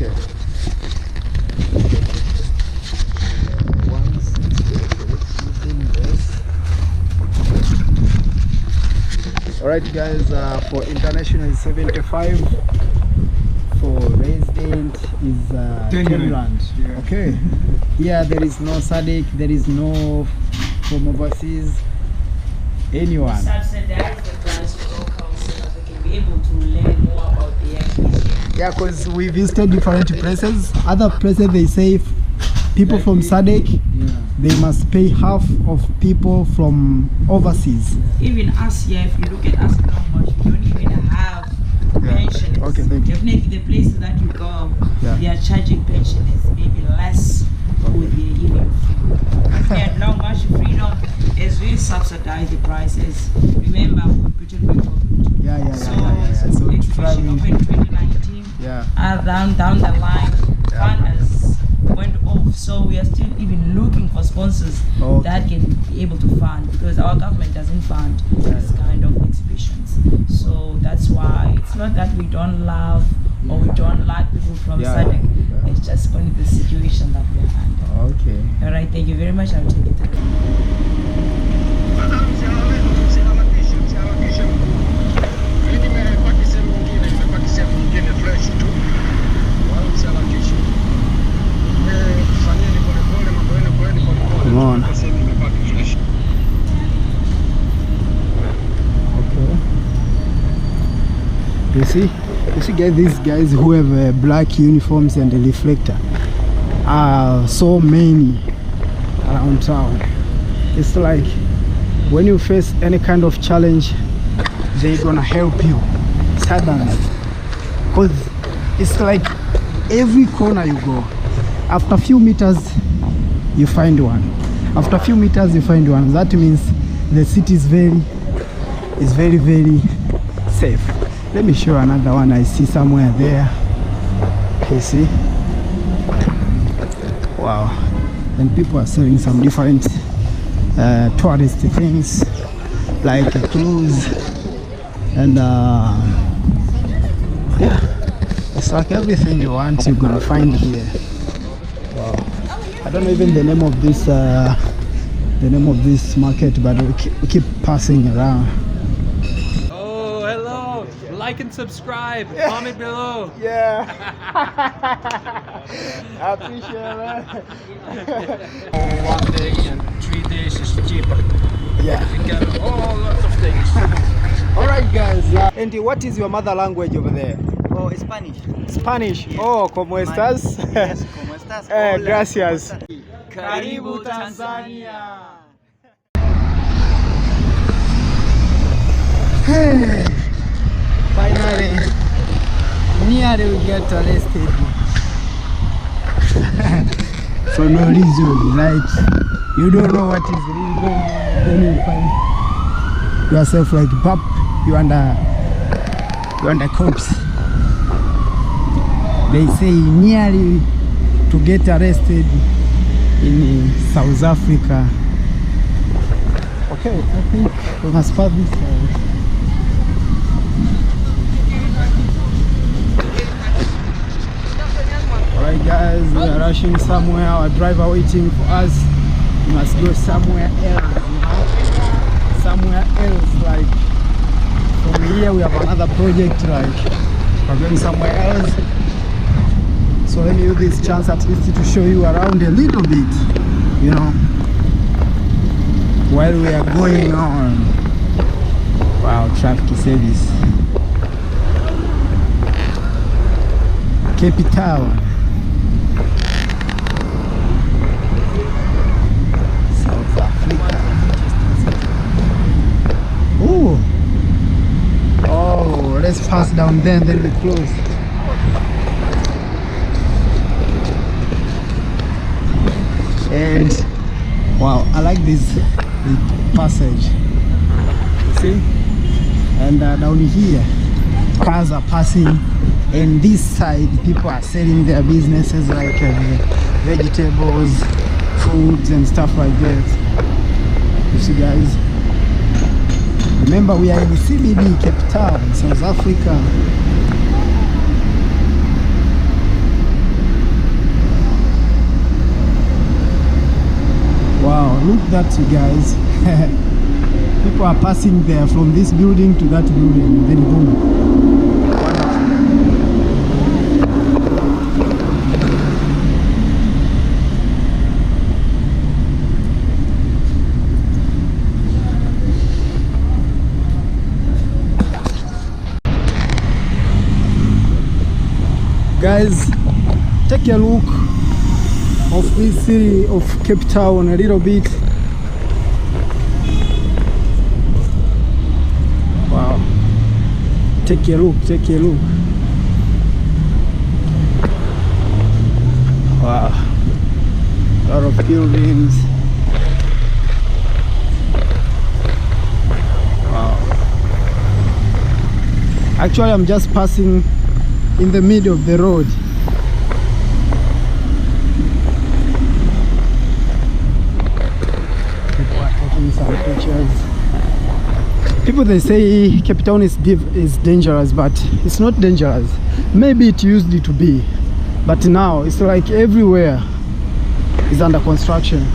Okay. Alright guys, for international is 75, for resident is 10 rand. Yeah. Okay. Here there is no SADC, there is no from overseas, anyone. Subsidize the price for locals so that we can be able to learn more about the activity. Yeah, because we visited different places. Other places they say people from SADC, they must pay half of people from overseas. Even us here, if you look at us how much, we don't even have pensioners. Okay, thank you. Definitely the places that you go, they are charging pensioners maybe less with their evening food. And long much freedom is really subsidize the prices. Remember, we put it before. So exhibition opened 2019. Down the line, funders went off. So we are still even looking for sponsors that can be able to fund, because our government doesn't fund this kind of exhibitions. So that's why it's not that we don't love or we don't like people from SADC. It's just only the situation that we are under. Okay. All right, thank you very much. I'll take it through. Come on. Okay. You see guys, these guys who have black uniforms and a reflector are so many around town. It's like when you face any kind of challenge, they're gonna help you suddenly, because it's like every corner you go, after a few meters you find one, after a few meters you find one. That means the city is very safe. Let me show another one I see somewhere there. You see? Wow. And people are selling some different tourist things like clothes and yeah, it's like everything you want you're gonna find here. Wow. I don't know even the name of this market, but we keep passing around. Oh, hello! Like and subscribe. Comment below. Yeah. I appreciate it. 1 day and 3 days is cheaper. Yeah. We got all lots of things. All right, guys. And what is your mother language over there? Oh, Spanish. Spanish. Yes. Oh, ¿cómo estás? Yes, ¿cómo estás? Hola, gracias. ¿cómo estás? Karibu Tanzania. Hey, finally, nearly we get arrested for no reason. Like, you don't know what is really going on, then you find yourself like, pop, you under cops. They say nearly to get arrested in South Africa. Okay, I think we must pass this side. Alright guys, we are rushing somewhere. Our driver waiting for us. We must go somewhere else, you know? Somewhere else, like from here we have another project, like we're going somewhere else. So let me use this chance at least to show you around a little bit, you know, while we are going on. Wow, traffic service. Cape Town. South Africa. Oh, let's pass down there and then we close. And wow, I like this passage. You see? And down here, cars are passing, and this side, people are selling their businesses like vegetables, foods, and stuff like that. You see, guys? Remember, we are in CBD, Cape Town, South Africa. that, you guys. People are passing there from this building to that building, then boom. Guys, take a look of this city of Cape Town a little bit. Wow, take a look, take a look. Wow, a lot of buildings. Wow, actually I'm just passing in the middle of the road. People are taking some pictures. People, they say Cape Town is dangerous, but it's not dangerous. Maybe it used to be, but now it's like everywhere is under construction.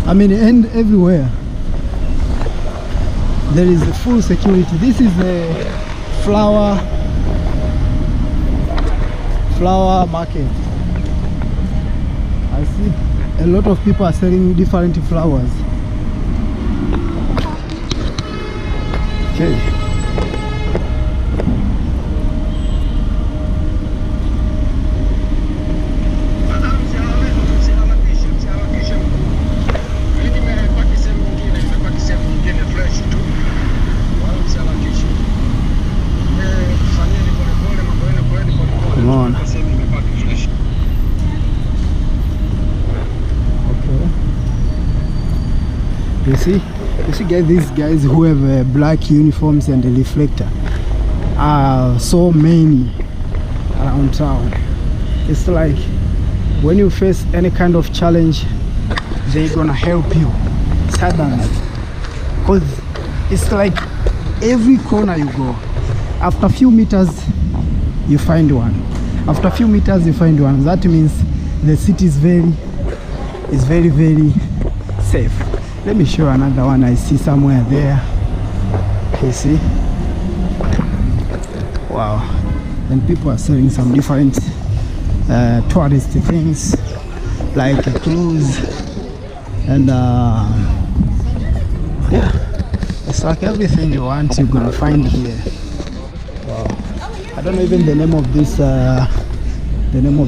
I mean, and everywhere there is full security. This is the flower market. I see a lot of people are selling different flowers. Okay. Come on. You see guys, these guys who have black uniforms and a reflector are so many around town. It's like when you face any kind of challenge, they're gonna help you suddenly, because it's like every corner you go, after a few meters you find one, after a few meters you find one. That means the city is very safe. Let me show another one I see somewhere there. You see? Wow. And people are selling some different tourist things like a cruise and yeah, it's like everything you want you're gonna find here. Wow. I don't know even the name of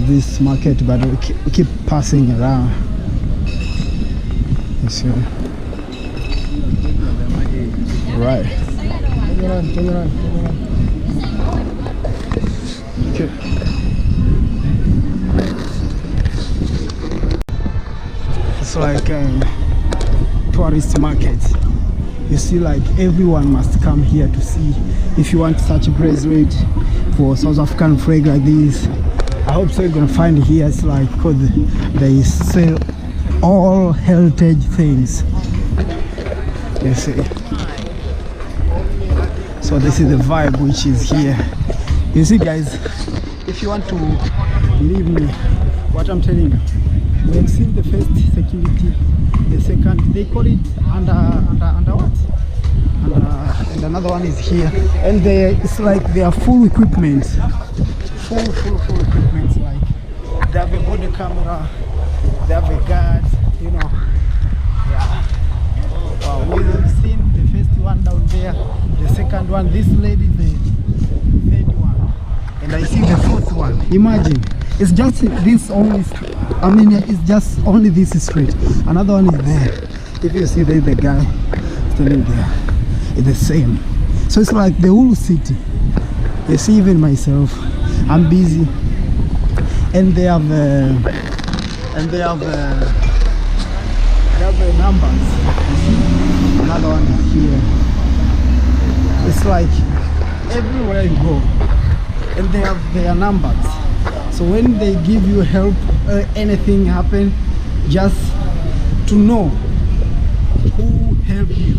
this market, but we keep passing around. You see? Right. Turn around. Okay. It's like a tourist market. You see, like everyone must come here to see. If you want such a bracelet for South African flag like this, I hope so you're gonna find it here. It's like, cause they sell all heritage things. You see. So this is the vibe which is here. You see, guys, if you want to believe me what I'm telling you, we have seen the first security, the second, they call it under what? And another one is here, and it's like they are full equipment, full equipment. Like they have a body camera, they have a guard, you know. Yeah. Wow, we've seen the first one down there, the second one, this lady, the third one, and I see the fourth one. Imagine, it's just this only, I mean, it's just only this street. Another one is there. If you see there's the guy standing there, it's the same. So it's like the whole city. You see, even myself, I'm busy, and they have numbers. Another one is here. It's like everywhere you go, and they have their numbers. So when they give you help, anything happen, just to know who helped you,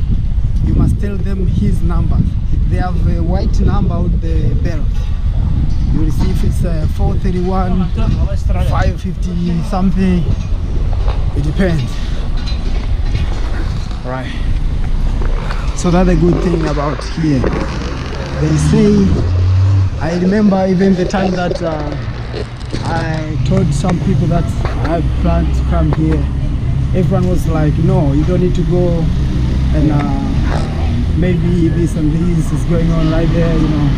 you must tell them his number. They have a white number with the belt. You will see if it's 431, 550 something. It depends. Right. So that's a good thing about here. They say, I remember even the time that I told some people that I planned to come here, everyone was like, no, you don't need to go, and maybe this and this is going on right there, you know.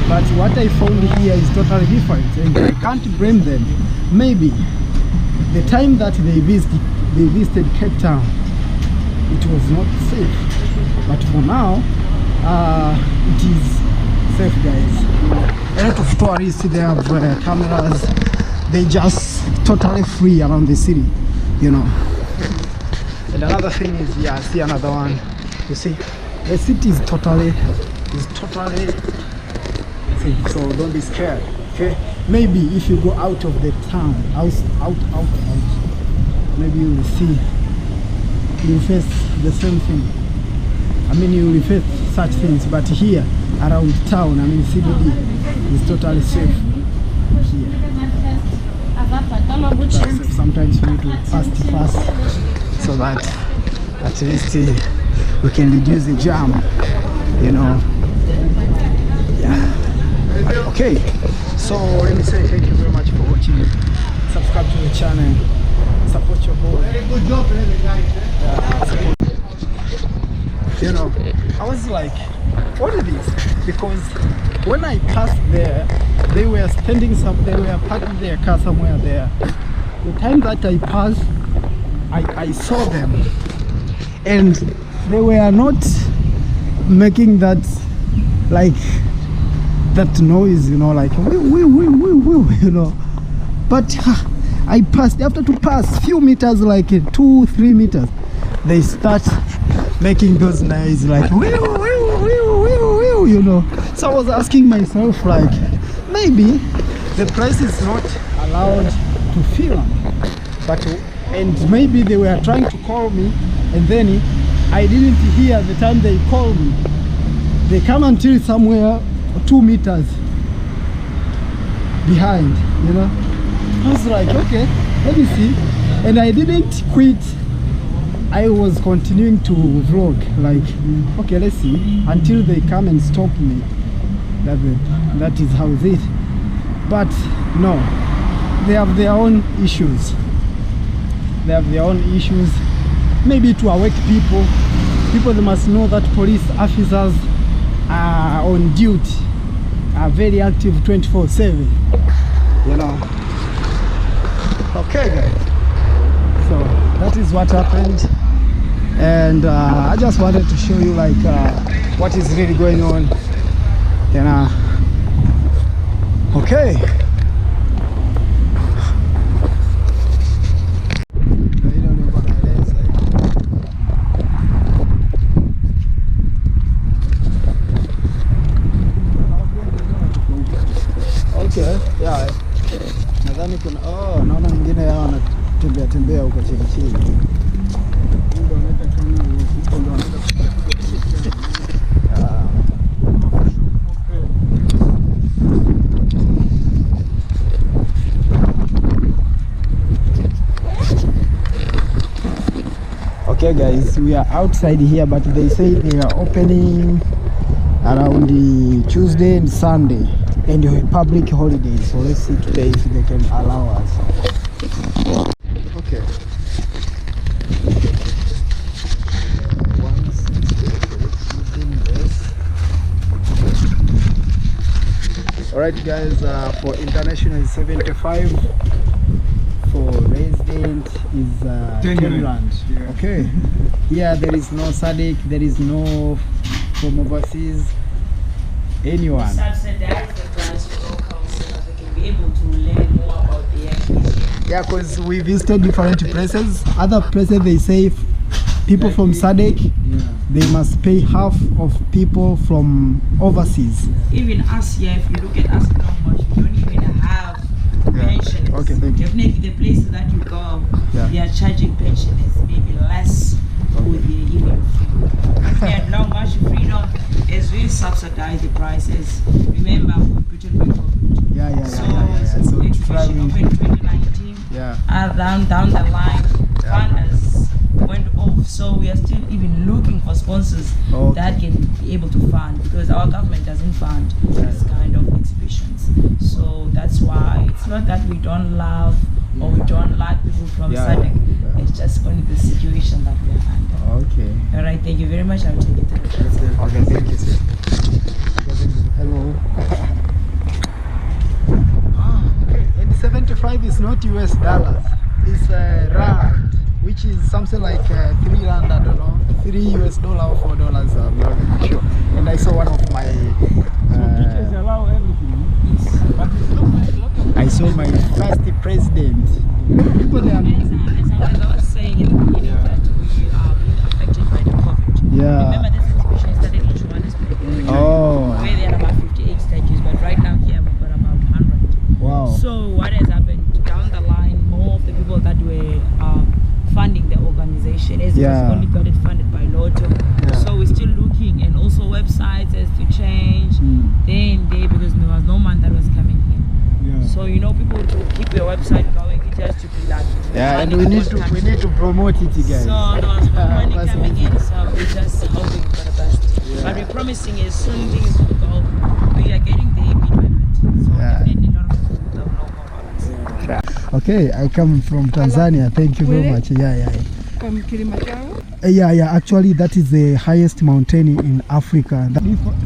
But what I found here is totally different, and I can't blame them. Maybe the time that they visited Cape Town, it was not safe, but for now it is safe, guys. You know, a lot of tourists, they have cameras, they just totally free around the city, you know. And another thing is, yeah, I see another one. You see, the city is totally safe, so don't be scared. Okay, maybe if you go out of the town, out, maybe you will see, you will face the same thing. I mean, you will face such things, but here around town, I mean CBD, is totally safe here. So sometimes we need to fast so that at least we can reduce the jam, you know. Yeah. Okay, so let me say thank you very much for watching. Subscribe to the channel, support your boy. Very good job, guys. You know, I was like, what is this? Because when I passed there, they were parking their car somewhere there. The time that I passed, I saw them, and they were not making that, like, that noise, you know, like you know. But I passed, after to pass few meters, like 2-3 meters, they start making those noises like you know. So I was asking myself, like, maybe the place is not allowed to film, but and maybe they were trying to call me, and then I didn't hear the time they called me. They come until somewhere 2 meters behind, you know. I was like, okay, let me see, and I didn't quit. I was continuing to vlog, like, okay, let's see, until they come and stop me. That is how it is. But no, they have their own issues. They have their own issues. Maybe to awake people. They must know that police officers are on duty, are very active 24/7. You know. Okay, guys. So that is what happened, and I just wanted to show you, like, what is really going on. And okay. Okay, yeah. Nadhani kuna naona wengine hao wanatembea huko chini. Okay guys, we are outside here, but they say they are opening around the Tuesday and Sunday and the public holidays. So let's see today if they can allow us. Okay. Alright guys, for international is 75, for resident is 10 rand. Yeah. Okay. Here there is no SADC, there is no from overseas, anyone. Subsidize the price for locals so that they can be able to learn more about the activity. Yeah, because we visited different places. Other places they say people from SADC, they must pay half of people from overseas. Even us here, if you look at us not much, we don't even have pensioners. Okay, thank you. Definitely the places that you go, they are charging pensioners maybe less with their even food. If they had not much freedom, it's really subsidize the prices. Remember, we put it before. So exhibition opened 2019. Down the line, funders went over off. So we are still even looking for sponsors that can be able to fund, because our government doesn't fund this kind of exhibitions. So that's why it's not that we don't love or we don't like people from SADC. It's just only the situation that we are under. Okay. All right, thank you very much. I'll take it. Okay, thank you, sir. Hello. Okay. And 75 is not US dollars. It's rand, which is something like 3 rand, I don't know, $3 or $4, I'm not really sure. And I saw one of my Pictures allow everything. I saw my first president. People there. As I was saying in the beginning, that we are being affected by the COVID. Remember, this exhibition started in Johannesburg. Where there are about 58 statues, but right now here we've got about 100. Wow. So what has happened down the line, more of the people that were funding the organization is only got it funded by Lotto. So we're still looking, and also websites has to change. Because there was no man that was coming in. So people to keep their website going, it has to be like and we need to promote it, guys. So there was no money coming in, so we're just hoping for the best. But we're promising is soon things will go. We are getting there bit by bit. So definitely a lot of people don't know about us. Okay, I come from Tanzania. Thank you very much. From Kilimanjaro? Actually that is the highest mountain in Africa.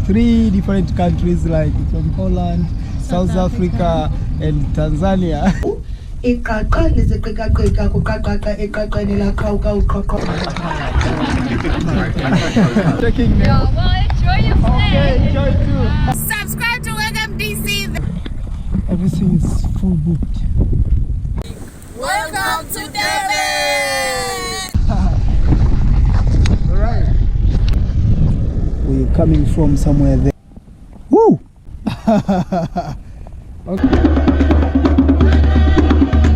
3 different countries, like from Holland, South Africa and Tanzania. Taking them. Well, enjoy your stay. Okay, enjoy too. Subscribe to Welcome DC. Everything is full booked. Welcome to Durban. Alright. We're coming from somewhere there. Woo! Okay.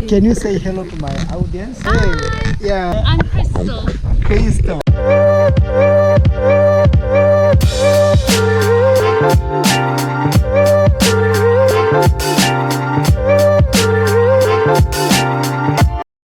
Can you say hello to my audience? Hi. Yeah. I'm Crystal. Crystal.